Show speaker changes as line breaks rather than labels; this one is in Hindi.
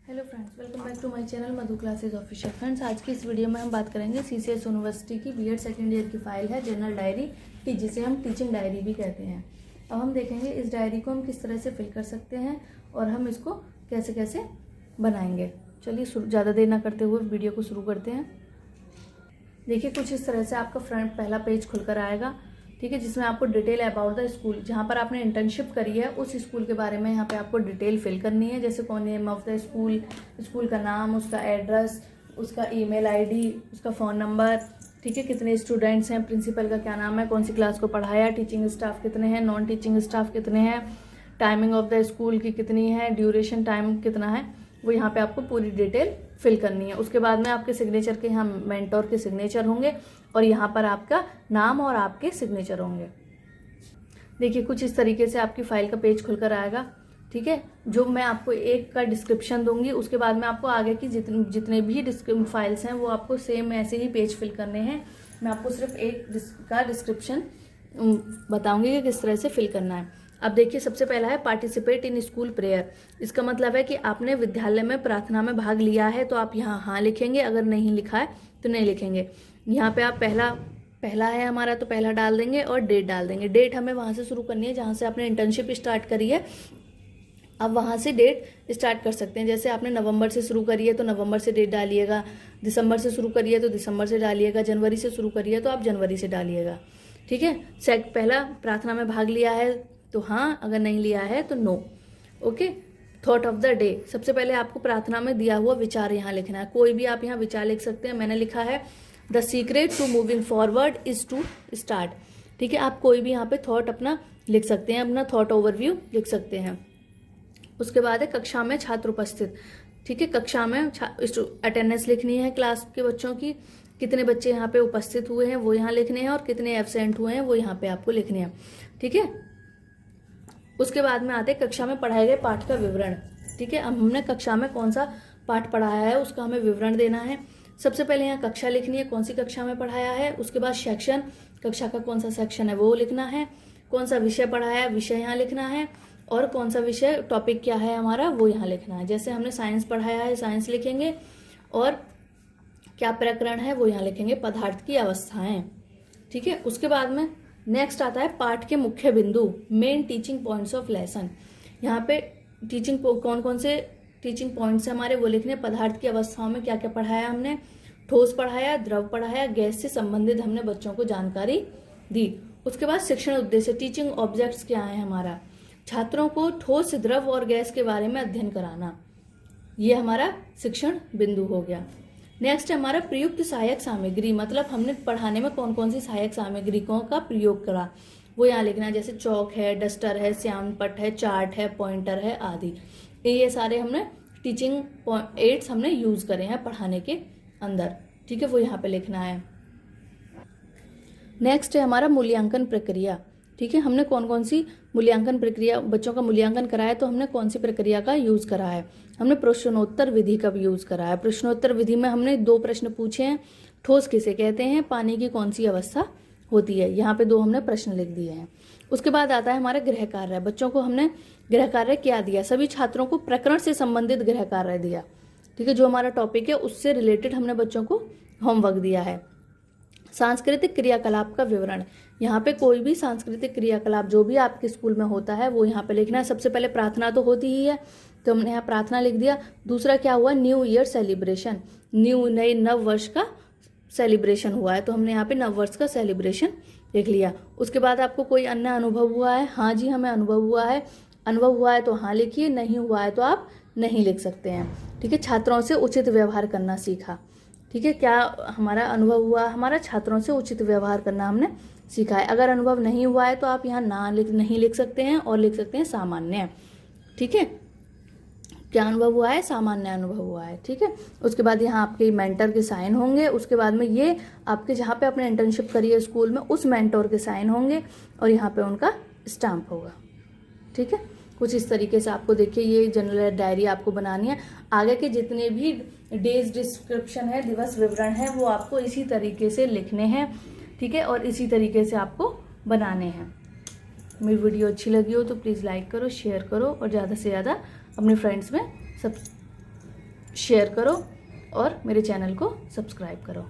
Hello friends, welcome back to my channel Madhu classes official. Friends, आज की इस वीडियो में हम बात करेंगे सीसीएस यूनिवर्सिटी की बीएड सेकेंड ईयर की फाइल है जनरल डायरी टी, जिसे हम टीचिंग डायरी भी कहते हैं। अब हम देखेंगे इस डायरी को हम किस तरह से फिल कर सकते हैं और हम इसको कैसे कैसे बनाएंगे। चलिए ज़्यादा देर ना करते हुए वीडियो को शुरू करते हैं। देखिए, कुछ इस तरह से आपका फ्रंट पहला पेज खुलकर आएगा, ठीक है, जिसमें आपको डिटेल अबाउट द स्कूल, जहाँ पर आपने इंटर्नशिप करी है उस स्कूल के बारे में यहाँ पे आपको डिटेल फिल करनी है। जैसे कौन name of the school, school का नाम, उसका एड्रेस, उसका ईमेल आईडी, उसका फ़ोन नंबर, ठीक है, कितने स्टूडेंट्स हैं, प्रिंसिपल का क्या नाम है, कौन सी क्लास को पढ़ाया, टीचिंग स्टाफ कितने हैं, नॉन टीचिंग स्टाफ कितने हैं, टाइमिंग ऑफ द स्कूल की कितनी है, ड्यूरेशन टाइम कितना है, वो यहाँ पे आपको पूरी डिटेल फिल करनी है। उसके बाद में आपके सिग्नेचर के यहाँ मेंटोर के सिग्नेचर होंगे और यहाँ पर आपका नाम और आपके सिग्नेचर होंगे। देखिए, कुछ इस तरीके से आपकी फाइल का पेज खुलकर आएगा, ठीक है। जो मैं आपको एक का डिस्क्रिप्शन दूंगी, उसके बाद में आपको आगे की जितने भी फाइल्स हैं वो आपको सेम ऐसे ही पेज फिल करने हैं। मैं आपको सिर्फ एक का डिस्क्रिप्शन बताऊंगी कि किस तरह से फिल करना है। अब देखिए, सबसे पहला है पार्टिसिपेट इन स्कूल प्रेयर। इसका मतलब है कि आपने विद्यालय में प्रार्थना में भाग लिया है तो आप यहाँ हाँ लिखेंगे, अगर नहीं लिखा है तो नहीं लिखेंगे। यहाँ पे आप पहला है हमारा तो पहला डाल देंगे और डेट डाल देंगे। डेट हमें वहाँ से शुरू करनी है जहाँ से आपने इंटर्नशिप स्टार्ट करी है। अब वहाँ से डेट स्टार्ट कर सकते हैं। जैसे आपने नवंबर से शुरू करी है तो नवंबर से डेट डालिएगा, दिसंबर से शुरू करिए तो दिसंबर से डालिएगा, जनवरी से शुरू करिए तो आप जनवरी से डालिएगा, ठीक है। पहला प्रार्थना में भाग लिया है तो हाँ, अगर नहीं लिया है तो no, okay. Thought of the day, सबसे पहले आपको प्रार्थना में दिया हुआ विचार यहाँ लिखना है। कोई भी आप यहाँ विचार लिख सकते हैं। मैंने लिखा है the secret to moving forward is to start, ठीक है। आप कोई भी यहाँ पे थॉट अपना लिख सकते हैं, अपना थॉट ओवरव्यू लिख सकते हैं। उसके बाद है कक्षा में छात्र उपस्थित, ठीक है। कक्षा में अटेंडेंस लिखनी है क्लास के बच्चों की, कितने बच्चे यहाँ पे उपस्थित हुए हैं वो यहाँ लिखने हैं और कितने एब्सेंट हुए हैं वो यहाँ पे आपको लिखने हैं, ठीक है। उसके बाद में आते हैं कक्षा में पढ़ाए गए पाठ का विवरण, ठीक है। अब हमने कक्षा में कौन सा पाठ पढ़ाया है उसका हमें विवरण देना है। सबसे पहले यहाँ कक्षा लिखनी है, कौन सी कक्षा में पढ़ाया है। उसके बाद सेक्शन, कक्षा का कौन सा सेक्शन है वो लिखना है। कौन सा विषय पढ़ाया है, विषय यहाँ लिखना है। और कौन सा विषय, टॉपिक क्या है हमारा, वो यहाँ लिखना है। जैसे हमने साइंस पढ़ाया है, साइंस लिखेंगे। और क्या प्रकरण है वो यहाँ लिखेंगे, पदार्थ की अवस्थाएं, ठीक है। उसके बाद में नेक्स्ट आता है पाठ के मुख्य बिंदु, main teaching points of lesson. यहाँ पे टीचिंग कौन कौन से टीचिंग पॉइंट्स है हमारे वो लिखने। पदार्थ की अवस्थाओं में क्या क्या पढ़ाया हमने, ठोस पढ़ाया, द्रव पढ़ाया, गैस से संबंधित हमने बच्चों को जानकारी दी। उसके बाद शिक्षण उद्देश्य, टीचिंग ऑब्जेक्ट्स क्या है हमारा, छात्रों को ठोस, द्रव और गैस के बारे में अध्ययन कराना, ये हमारा शिक्षण बिंदु हो गया। नेक्स्ट है हमारा प्रयुक्त सहायक सामग्री, मतलब हमने पढ़ाने में कौन कौन सी सहायक सामग्रियों का प्रयोग करा वो यहाँ लिखना है। जैसे चौक है, डस्टर है, श्यामपट्ट है, चार्ट है, पॉइंटर है आदि। ये सारे हमने टीचिंग एड्स हमने यूज करे हैं पढ़ाने के अंदर, ठीक है, वो यहाँ पे लिखना है। नेक्स्ट है हमारा मूल्यांकन प्रक्रिया, ठीक है। हमने कौन कौन सी मूल्यांकन प्रक्रिया, बच्चों का मूल्यांकन कराया तो हमने कौन सी प्रक्रिया का यूज करा है। हमने प्रश्नोत्तर विधि का यूज करा है। प्रश्नोत्तर विधि में हमने 2 प्रश्न पूछे हैं, ठोस किसे कहते हैं, पानी की कौन सी अवस्था होती है। यहाँ पे 2 हमने प्रश्न लिख दिए हैं। उसके बाद आता है हमारा गृह कार्य। बच्चों को हमने गृह कार्य क्या दिया, सभी छात्रों को प्रकरण से संबंधित गृह कार्य दिया, ठीक है। जो हमारा टॉपिक है उससे रिलेटेड हमने बच्चों को होमवर्क दिया है। सांस्कृतिक क्रियाकलाप का विवरण, यहाँ पे कोई भी सांस्कृतिक क्रियाकलाप जो भी आपके स्कूल में होता है वो यहाँ पे लिखना है। सबसे पहले प्रार्थना तो होती ही है तो हमने यहाँ प्रार्थना लिख दिया। दूसरा क्या हुआ, न्यू ईयर सेलिब्रेशन, नए नव वर्ष का सेलिब्रेशन हुआ है तो हमने यहाँ पे नव वर्ष का सेलिब्रेशन लिख लिया। उसके बाद आपको कोई अन्य अनुभव हुआ है, हाँ जी हमें अनुभव हुआ है, अनुभव हुआ है तो हाँ लिखिए, नहीं हुआ है तो आप नहीं लिख सकते हैं, ठीक है। छात्रों से उचित व्यवहार करना सीखा, ठीक है। क्या हमारा अनुभव हुआ, हमारा छात्रों से उचित व्यवहार करना हमने सीखा है। अगर अनुभव नहीं हुआ है तो आप यहाँ नहीं लिख सकते हैं और लिख सकते हैं सामान्य, ठीक है। क्या अनुभव हुआ है, सामान्य अनुभव हुआ है, ठीक है। उसके बाद यहाँ आपके मेंटर के साइन होंगे। उसके बाद में ये आपके जहाँ पे आपने इंटर्नशिप करी है स्कूल में उस मेंटर के साइन होंगे और यहाँ पे उनका स्टाम्प होगा, ठीक है। कुछ इस तरीके से आपको देखिए ये जनरल डायरी आपको बनानी है। आगे के जितने भी डेज डिस्क्रिप्शन है, दिवस विवरण है, वो आपको इसी तरीके से लिखने हैं, ठीक है, और इसी तरीके से आपको बनाने हैं। मेरी वीडियो अच्छी लगी हो तो प्लीज़ लाइक करो, शेयर करो और ज़्यादा से ज़्यादा अपने फ्रेंड्स में सब शेयर करो और मेरे चैनल को सब्सक्राइब करो।